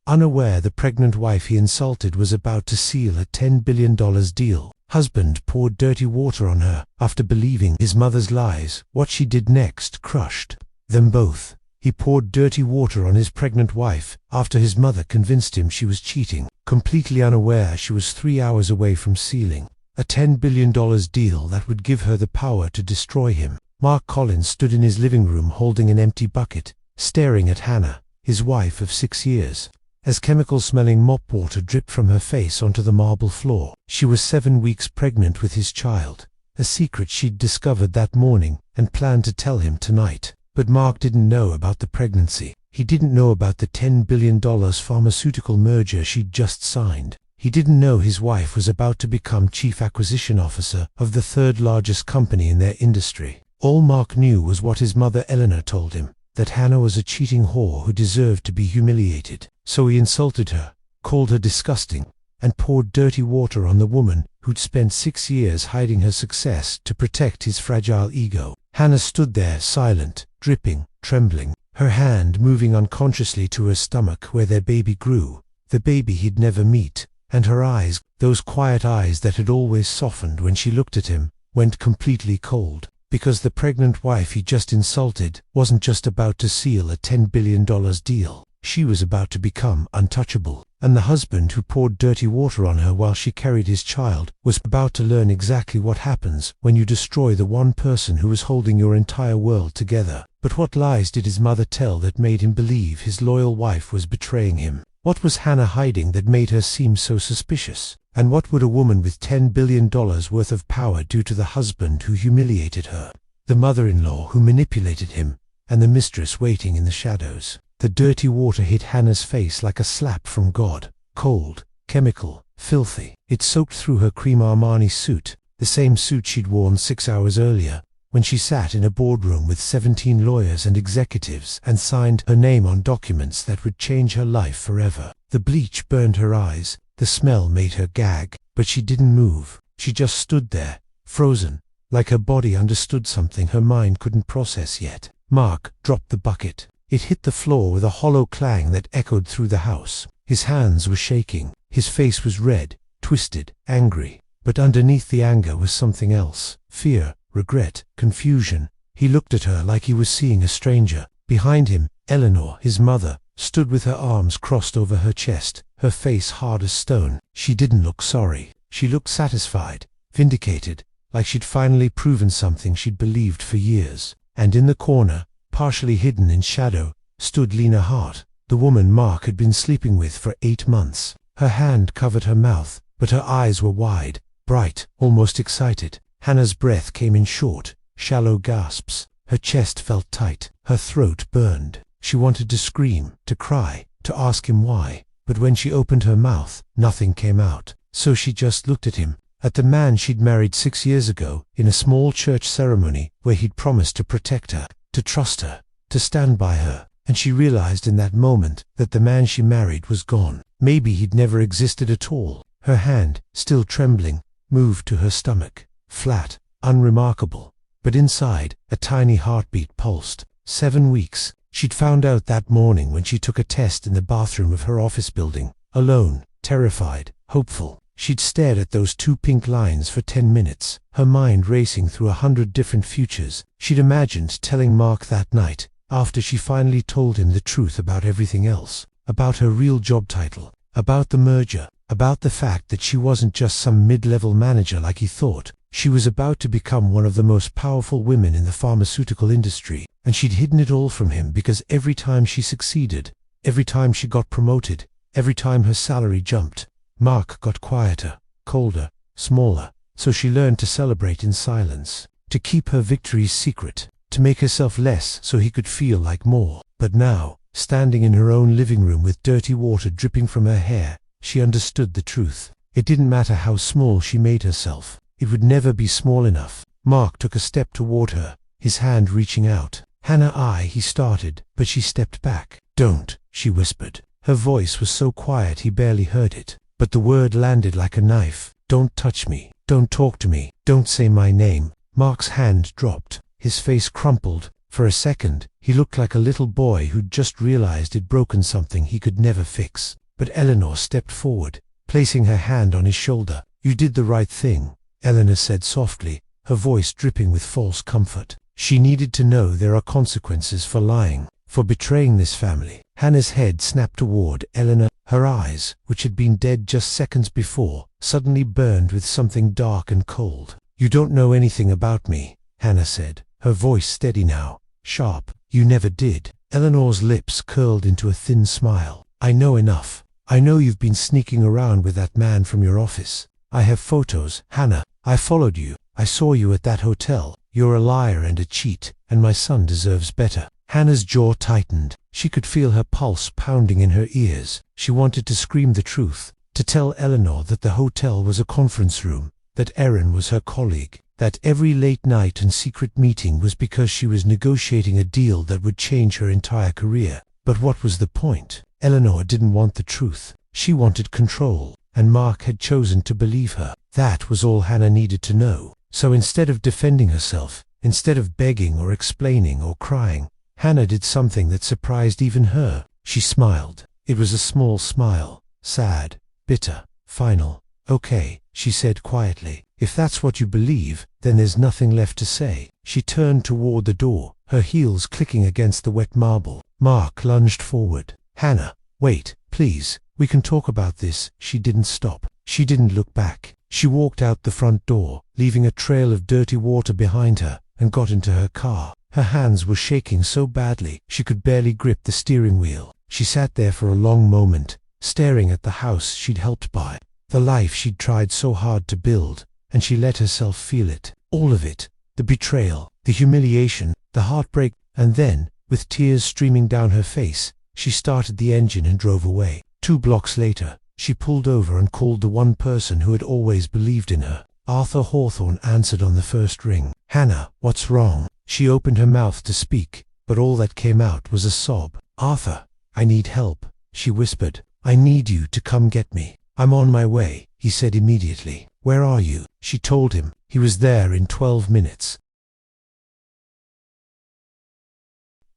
unaware the pregnant wife he insulted was about to seal a $10 billion deal. Husband poured dirty water on her after believing his mother's lies. What she did next crushed them both. He poured dirty water on his pregnant wife after his mother convinced him she was cheating, completely unaware she was 3 hours away from sealing a $10 billion deal that would give her the power to destroy him. Mark Collins stood in his living room holding an empty bucket, staring at Hannah, his wife of 6 years, as chemical-smelling mop water dripped from her face onto the marble floor. She was 7 weeks pregnant with his child, a secret she'd discovered that morning and planned to tell him tonight. But Mark didn't know about the pregnancy. He didn't know about the $10 billion pharmaceutical merger she'd just signed. He didn't know his wife was about to become chief acquisition officer of the third largest company in their industry. All Mark knew was what his mother Eleanor told him, that Hannah was a cheating whore who deserved to be humiliated. So he insulted her, called her disgusting, and poured dirty water on the woman who'd spent 6 years hiding her success to protect his fragile ego. Hannah stood there silent, dripping, trembling, her hand moving unconsciously to her stomach where their baby grew, the baby he'd never meet, and her eyes, those quiet eyes that had always softened when she looked at him, went completely cold. Because the pregnant wife he just insulted wasn't just about to seal a $10 billion deal. She was about to become untouchable, and the husband who poured dirty water on her while she carried his child was about to learn exactly what happens when you destroy the one person who was holding your entire world together. But what lies did his mother tell that made him believe his loyal wife was betraying him? What was Hannah hiding that made her seem so suspicious? And what would a woman with $10 billion worth of power do to the husband who humiliated her, the mother-in-law who manipulated him, and the mistress waiting in the shadows? The dirty water hit Hannah's face like a slap from God. Cold, chemical, filthy. It soaked through her cream Armani suit, the same suit she'd worn 6 hours earlier, when she sat in a boardroom with 17 lawyers and executives and signed her name on documents that would change her life forever. The bleach burned her eyes, the smell made her gag, but she didn't move. She just stood there, frozen, like her body understood something her mind couldn't process yet. Mark dropped the bucket. It hit the floor with a hollow clang that echoed through the house. His hands were shaking. His face was red, twisted, angry. But underneath the anger was something else. Fear, regret, confusion. He looked at her like he was seeing a stranger. Behind him, Eleanor, his mother, stood with her arms crossed over her chest, her face hard as stone. She didn't look sorry. She looked satisfied, vindicated, like she'd finally proven something she'd believed for years. And in the corner, partially hidden in shadow, stood Lena Hart, the woman Mark had been sleeping with for 8 months. Her hand covered her mouth, but her eyes were wide, bright, almost excited. Hannah's breath came in short, shallow gasps. Her chest felt tight, her throat burned. She wanted to scream, to cry, to ask him why, but when she opened her mouth, nothing came out. So she just looked at him, at the man she'd married 6 years ago in a small church ceremony where he'd promised to protect her, to trust her, to stand by her, and she realized in that moment that the man she married was gone. Maybe he'd never existed at all. Her hand, still trembling, moved to her stomach, flat, unremarkable, but inside, a tiny heartbeat pulsed. 7 weeks. She'd found out that morning when she took a test in the bathroom of her office building, alone, terrified, hopeful. She'd stared at those 2 pink lines for 10 minutes, her mind racing through 100 different futures. She'd imagined telling Mark that night, after she finally told him the truth about everything else, about her real job title, about the merger, about the fact that she wasn't just some mid-level manager like he thought. She was about to become one of the most powerful women in the pharmaceutical industry, and she'd hidden it all from him because every time she succeeded, every time she got promoted, every time her salary jumped, Mark got quieter, colder, smaller. So she learned to celebrate in silence, to keep her victories secret, to make herself less so he could feel like more. But now, standing in her own living room with dirty water dripping from her hair, she understood the truth. It didn't matter how small she made herself. It would never be small enough. Mark took a step toward her, his hand reaching out. Hannah, he started, but she stepped back. Don't, she whispered. Her voice was so quiet he barely heard it, but the word landed like a knife. Don't touch me. Don't talk to me. Don't say my name. Mark's hand dropped. His face crumpled. For a second, he looked like a little boy who'd just realized he'd broken something he could never fix. But Eleanor stepped forward, placing her hand on his shoulder. "You did the right thing," Eleanor said softly, her voice dripping with false comfort. She needed to know there are consequences for lying, for betraying this family. Hannah's head snapped toward Eleanor. Her eyes, which had been dead just seconds before, suddenly burned with something dark and cold. "You don't know anything about me," Hannah said, her voice steady now, sharp. "You never did." Eleanor's lips curled into a thin smile. "I know enough. I know you've been sneaking around with that man from your office. I have photos, Hannah. I followed you. I saw you at that hotel. You're a liar and a cheat, and my son deserves better." Hannah's jaw tightened. She could feel her pulse pounding in her ears. She wanted to scream the truth, to tell Eleanor that the hotel was a conference room, that Erin was her colleague, that every late night and secret meeting was because she was negotiating a deal that would change her entire career. But what was the point? Eleanor didn't want the truth. She wanted control, and Mark had chosen to believe her. That was all Hannah needed to know. So instead of defending herself, instead of begging or explaining or crying, Hannah did something that surprised even her. She smiled. It was a small smile, sad, bitter, final. "Okay," she said quietly. "If that's what you believe, then there's nothing left to say." She turned toward the door, her heels clicking against the wet marble. Mark lunged forward. "Hannah, wait, please. We can talk about this." She didn't stop. She didn't look back. She walked out the front door, leaving a trail of dirty water behind her, and got into her car. Her hands were shaking so badly she could barely grip the steering wheel. She sat there for a long moment, staring at the house she'd helped buy, the life she'd tried so hard to build, and she let herself feel it. All of it. The betrayal, the humiliation, the heartbreak, and then, with tears streaming down her face, she started the engine and drove away. 2 blocks later, she pulled over and called the one person who had always believed in her. Arthur Hawthorne answered on the first ring. "Hannah, what's wrong?" She opened her mouth to speak, but all that came out was a sob. "Arthur, I need help," she whispered. "I need you to come get me." "I'm on my way," he said immediately. "Where are you?" She told him. He was there in 12 minutes.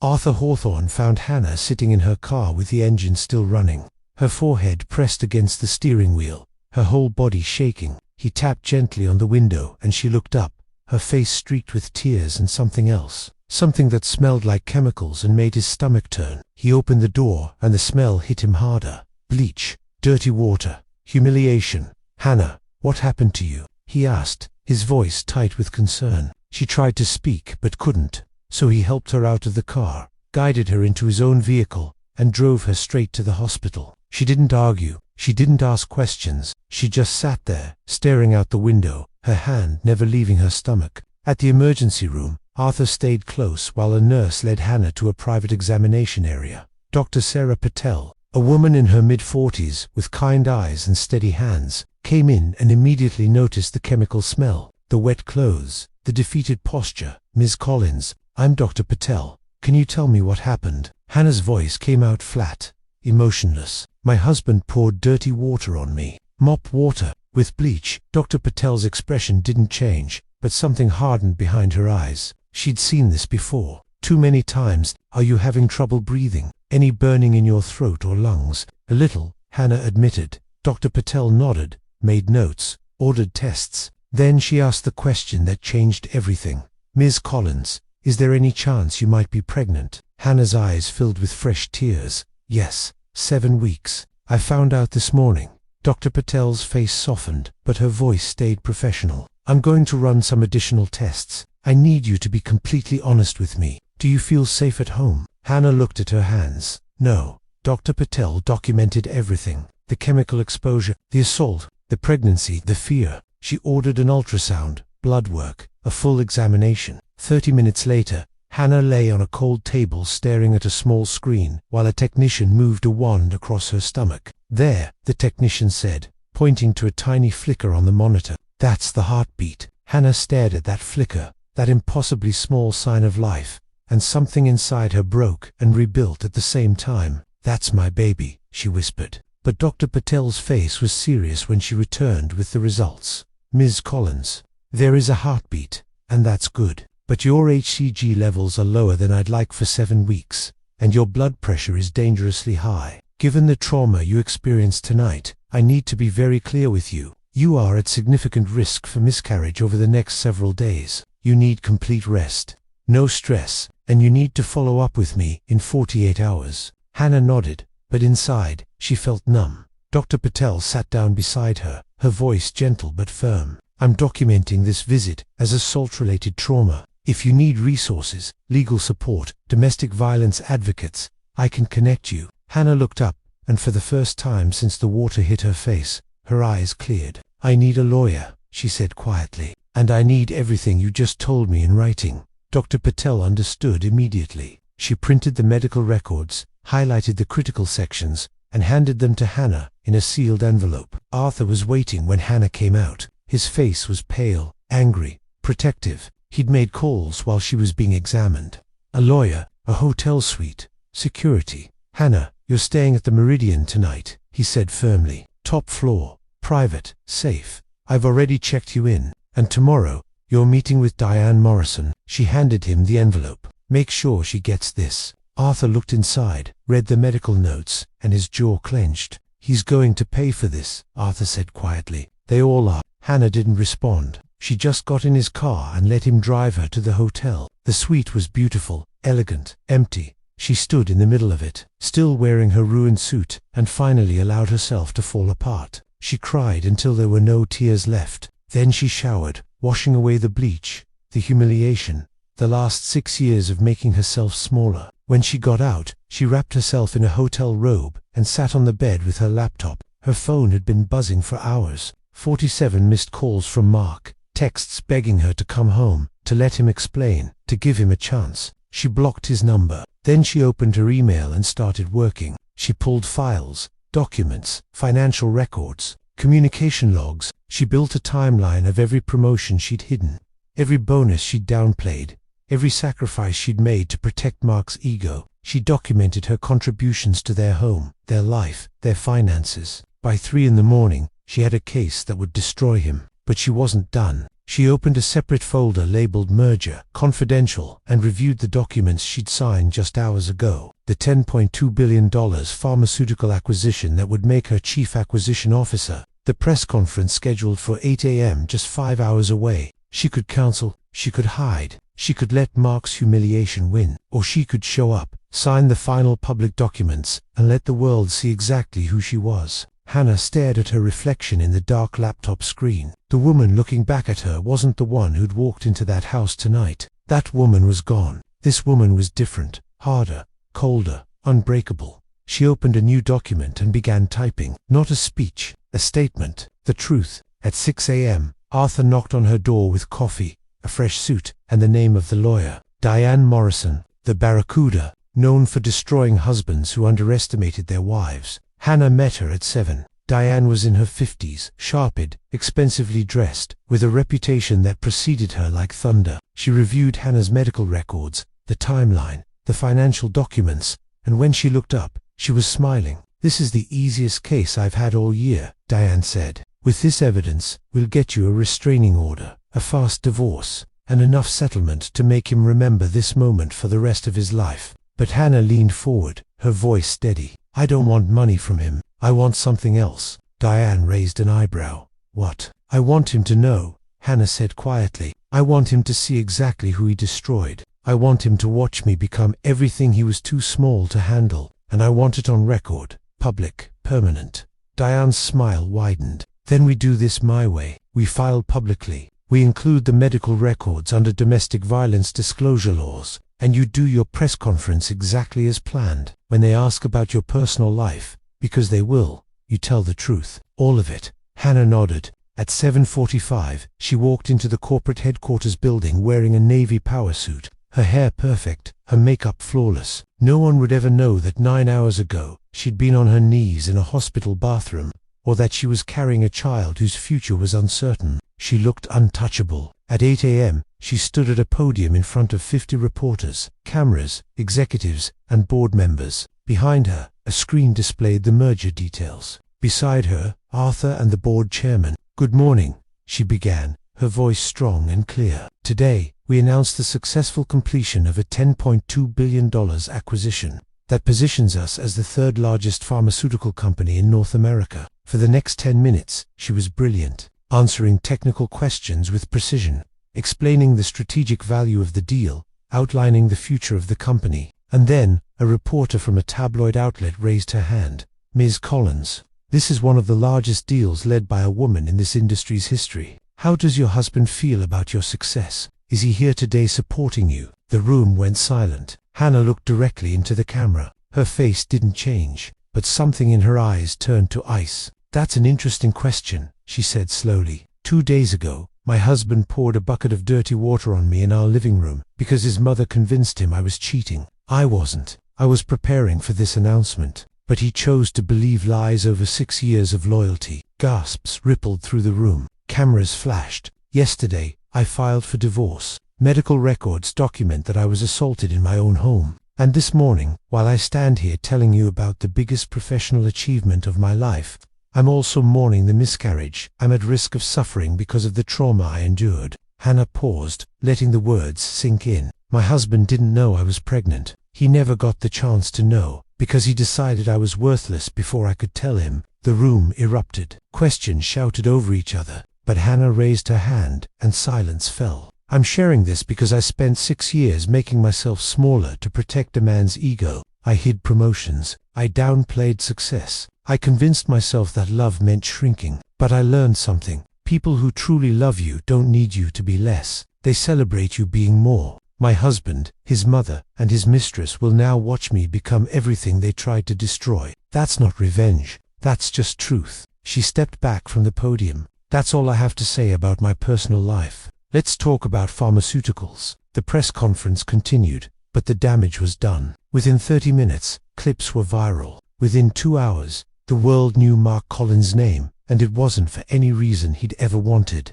Arthur Hawthorne found Hannah sitting in her car with the engine still running, her forehead pressed against the steering wheel, her whole body shaking. He tapped gently on the window and she looked up, her face streaked with tears and something else, something that smelled like chemicals and made his stomach turn. He opened the door and the smell hit him harder. Bleach, dirty water, humiliation. "Hannah, what happened to you?" he asked, his voice tight with concern. She tried to speak but couldn't, so he helped her out of the car, guided her into his own vehicle, and drove her straight to the hospital. She didn't argue. She didn't ask questions. She just sat there, staring out the window, her hand never leaving her stomach. At the emergency room, Arthur stayed close while a nurse led Hannah to a private examination area. Dr. Sarah Patel, a woman in her mid-40s with kind eyes and steady hands, came in and immediately noticed the chemical smell, the wet clothes, the defeated posture. "Ms. Collins, I'm Dr. Patel. Can you tell me what happened?" Hannah's voice came out flat, emotionless. "My husband poured dirty water on me." "Mop water? With bleach?" Dr. Patel's expression didn't change, but something hardened behind her eyes. She'd seen this before. Too many times. "Are you having trouble breathing? Any burning in your throat or lungs?" "A little," Hannah admitted. Dr. Patel nodded, made notes, ordered tests. Then she asked the question that changed everything. "Ms. Collins, is there any chance you might be pregnant?" Hannah's eyes filled with fresh tears. "Yes, 7 weeks. I found out this morning." Dr. Patel's face softened, but her voice stayed professional. "I'm going to run some additional tests. I need you to be completely honest with me. Do you feel safe at home?" Hannah looked at her hands. "No." Dr. Patel documented everything. The chemical exposure, the assault, the pregnancy, the fear. She ordered an ultrasound, blood work, a full examination. 30 minutes later, Hannah lay on a cold table staring at a small screen while a technician moved a wand across her stomach. "There," the technician said, pointing to a tiny flicker on the monitor. "That's the heartbeat." Hannah stared at that flicker, that impossibly small sign of life, and something inside her broke and rebuilt at the same time. "That's my baby," she whispered. But Dr. Patel's face was serious when she returned with the results. "Ms. Collins, there is a heartbeat, and that's good. but your HCG levels are lower than I'd like for 7 weeks, and your blood pressure is dangerously high. Given the trauma you experienced tonight, I need to be very clear with you. You are at significant risk for miscarriage over the next several days. You need complete rest, no stress, and you need to follow up with me in 48 hours. Hannah nodded, but inside, she felt numb. Dr. Patel sat down beside her, her voice gentle but firm. I'm documenting this visit as assault-related trauma. If you need resources, legal support, domestic violence advocates, I can connect you. Hannah looked up, and for the first time since the water hit her face, her eyes cleared. I need a lawyer, she said quietly, and I need everything you just told me in writing. Dr. Patel understood immediately. She printed the medical records, highlighted the critical sections, and handed them to Hannah in a sealed envelope. Arthur was waiting when Hannah came out. His face was pale, angry, protective. He'd made calls while she was being examined. A lawyer, a hotel suite, security. Hannah, you're staying at the Meridian tonight, he said firmly. Top floor, private, safe. I've already checked you in, and tomorrow, you're meeting with Diane Morrison. She handed him the envelope. Make sure she gets this. Arthur looked inside, read the medical notes, and his jaw clenched. He's going to pay for this, Arthur said quietly. They all are. Hannah didn't respond. She just got in his car and let him drive her to the hotel. The suite was beautiful, elegant, empty. She stood in the middle of it, still wearing her ruined suit, and finally allowed herself to fall apart. She cried until there were no tears left. Then she showered, washing away the bleach, the humiliation, the last 6 years of making herself smaller. When she got out, she wrapped herself in a hotel robe and sat on the bed with her laptop. Her phone had been buzzing for hours. 47 missed calls from Mark, texts begging her to come home, to let him explain, to give him a chance. She blocked his number. Then she opened her email and started working. She pulled files, documents, financial records, communication logs. She built a timeline of every promotion she'd hidden, every bonus she'd downplayed, every sacrifice she'd made to protect Mark's ego. She documented her contributions to their home, their life, their finances. By 3 a.m, she had a case that would destroy him. But she wasn't done. She opened a separate folder labeled Merger, Confidential, and reviewed the documents she'd signed just hours ago. The $10.2 billion pharmaceutical acquisition that would make her chief acquisition officer. The press conference scheduled for 8 a.m. just 5 hours away. She could counsel, she could hide, she could let Mark's humiliation win, or she could show up, sign the final public documents, and let the world see exactly who she was. Hannah stared at her reflection in the dark laptop screen. The woman looking back at her wasn't the one who'd walked into that house tonight. That woman was gone. This woman was different, harder, colder, unbreakable. She opened a new document and began typing. Not a speech, a statement, the truth. At 6 a.m, Arthur knocked on her door with coffee, a fresh suit, and the name of the lawyer. Diane Morrison, the Barracuda, known for destroying husbands who underestimated their wives. Hannah met her at 7. Diane was in her 50s, sharp-eyed, expensively dressed, with a reputation that preceded her like thunder. She reviewed Hannah's medical records, the timeline, the financial documents, and when she looked up, she was smiling. This is the easiest case I've had all year, Diane said. With this evidence, we'll get you a restraining order, a fast divorce, and enough settlement to make him remember this moment for the rest of his life. But Hannah leaned forward, her voice steady. I don't want money from him. I want something else. Diane raised an eyebrow. What? I want him to know, Hannah said quietly. I want him to see exactly who he destroyed. I want him to watch me become everything he was too small to handle. And I want it on record, public, permanent. Diane's smile widened. Then we do this my way. We file publicly. We include the medical records under domestic violence disclosure laws. And you do your press conference exactly as planned. When they ask about your personal life, because they will, you tell the truth. All of it. Hannah nodded. At 7:45, she walked into the corporate headquarters building wearing a navy power suit, her hair perfect, her makeup flawless. No one would ever know that 9 hours ago, she'd been on her knees in a hospital bathroom, or that she was carrying a child whose future was uncertain. She looked untouchable. At 8 a.m., she stood at a podium in front of 50 reporters, cameras, executives, and board members. Behind her, a screen displayed the merger details. Beside her, Arthur and the board chairman. Good morning, she began, her voice strong and clear. Today, we announced the successful completion of a $10.2 billion acquisition that positions us as the third largest pharmaceutical company in North America. For the next 10 minutes, she was brilliant, answering technical questions with precision, explaining the strategic value of the deal, outlining the future of the company. And then, a reporter from a tabloid outlet raised her hand. "Ms. Collins, this is one of the largest deals led by a woman in this industry's history. How does your husband feel about your success? Is he here today supporting you?" The room went silent. Hannah looked directly into the camera. Her face didn't change, but something in her eyes turned to ice. "That's an interesting question," she said slowly. "2 days ago, my husband poured a bucket of dirty water on me in our living room because his mother convinced him I was cheating. I wasn't. I was preparing for this announcement. But he chose to believe lies over 6 years of loyalty." Gasps rippled through the room. Cameras flashed. "Yesterday, I filed for divorce. Medical records document that I was assaulted in my own home. And this morning, while I stand here telling you about the biggest professional achievement of my life, I'm also mourning the miscarriage. I'm at risk of suffering because of the trauma I endured." Hannah paused, letting the words sink in. "My husband didn't know I was pregnant. He never got the chance to know, because he decided I was worthless before I could tell him." The room erupted. Questions shouted over each other, but Hannah raised her hand, and silence fell. "I'm sharing this because I spent 6 years making myself smaller to protect a man's ego. I hid promotions. I downplayed success. I convinced myself that love meant shrinking. But I learned something. People who truly love you don't need you to be less. They celebrate you being more. My husband, his mother, and his mistress will now watch me become everything they tried to destroy. That's not revenge. That's just truth." She stepped back from the podium. "That's all I have to say about my personal life. Let's talk about pharmaceuticals." The press conference continued, but the damage was done. Within 30 minutes, clips were viral. Within 2 hours, the world knew Mark Collins' name, and it wasn't for any reason he'd ever wanted.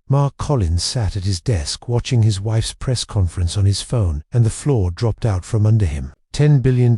Mark Collins sat at his desk watching his wife's press conference on his phone, and the floor dropped out from under him. $10 billion,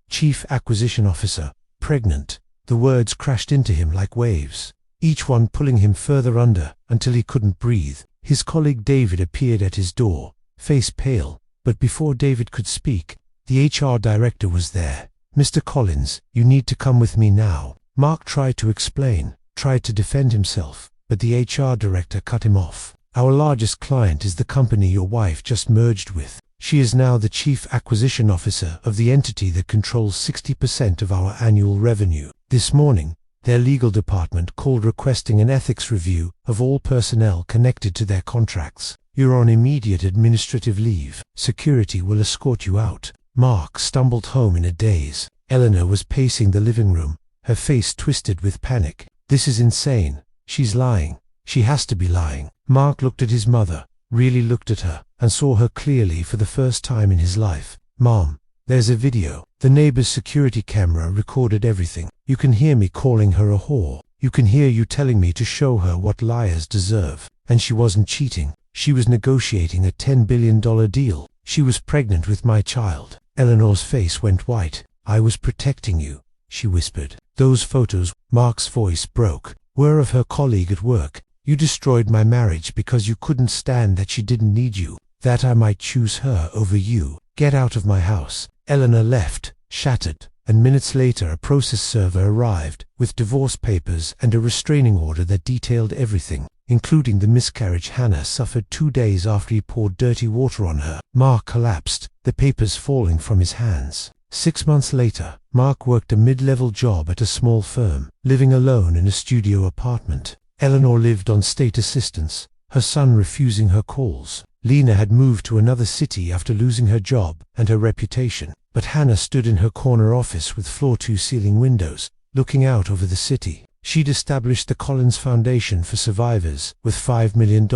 Chief Acquisition Officer, pregnant. The words crashed into him like waves, each one pulling him further under until he couldn't breathe. His colleague David appeared at his door, face pale, but before David could speak, the HR director was there. "Mr. Collins, you need to come with me now." Mark tried to explain, tried to defend himself, but the HR director cut him off. "Our largest client is the company your wife just merged with. She is now the Chief Acquisition Officer of the entity that controls 60% of our annual revenue. This morning, their legal department called requesting an ethics review of all personnel connected to their contracts. You're on immediate administrative leave. Security will escort you out." Mark stumbled home in a daze. Eleanor was pacing the living room, her face twisted with panic. "This is insane. She's lying. She has to be lying." Mark looked at his mother, really looked at her, and saw her clearly for the first time in his life. "Mom, there's a video. The neighbor's security camera recorded everything. You can hear me calling her a whore. You can hear you telling me to show her what liars deserve. And she wasn't cheating. She was negotiating a $10 billion deal. She was pregnant with my child." Eleanor's face went white. "I was protecting you," she whispered. "Those photos," Mark's voice broke, "were of her colleague at work. You destroyed my marriage because you couldn't stand that she didn't need you, that I might choose her over you. Get out of my house." Eleanor left, shattered, and minutes later a process server arrived with divorce papers and a restraining order that detailed everything, including the miscarriage Hannah suffered 2 days after he poured dirty water on her. Mark collapsed, the papers falling from his hands. 6 months later, Mark worked a mid-level job at a small firm, living alone in a studio apartment. Eleanor lived on state assistance, her son refusing her calls. Lena had moved to another city after losing her job and her reputation, but Hannah stood in her corner office with floor-to-ceiling windows, looking out over the city. She'd established the Collins Foundation for Survivors with $5 million.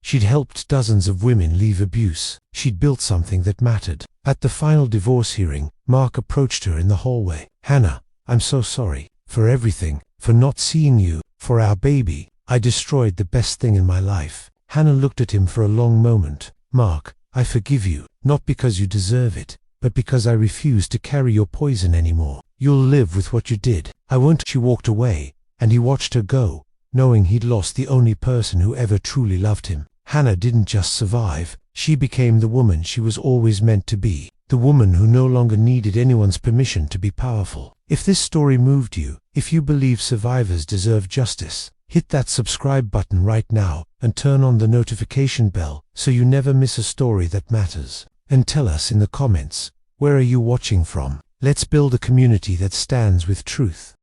She'd helped dozens of women leave abuse. She'd built something that mattered. At the final divorce hearing, Mark approached her in the hallway. "Hannah, I'm so sorry. For everything. For not seeing you. For our baby. I destroyed the best thing in my life." Hannah looked at him for a long moment. "Mark, I forgive you, not because you deserve it, but because I refuse to carry your poison anymore. You'll live with what you did. I won't." She walked away, and he watched her go, knowing he'd lost the only person who ever truly loved him. Hannah didn't just survive, she became the woman she was always meant to be, the woman who no longer needed anyone's permission to be powerful. If this story moved you, if you believe survivors deserve justice, hit that subscribe button right now and turn on the notification bell so you never miss a story that matters. And tell us in the comments, where are you watching from? Let's build a community that stands with truth.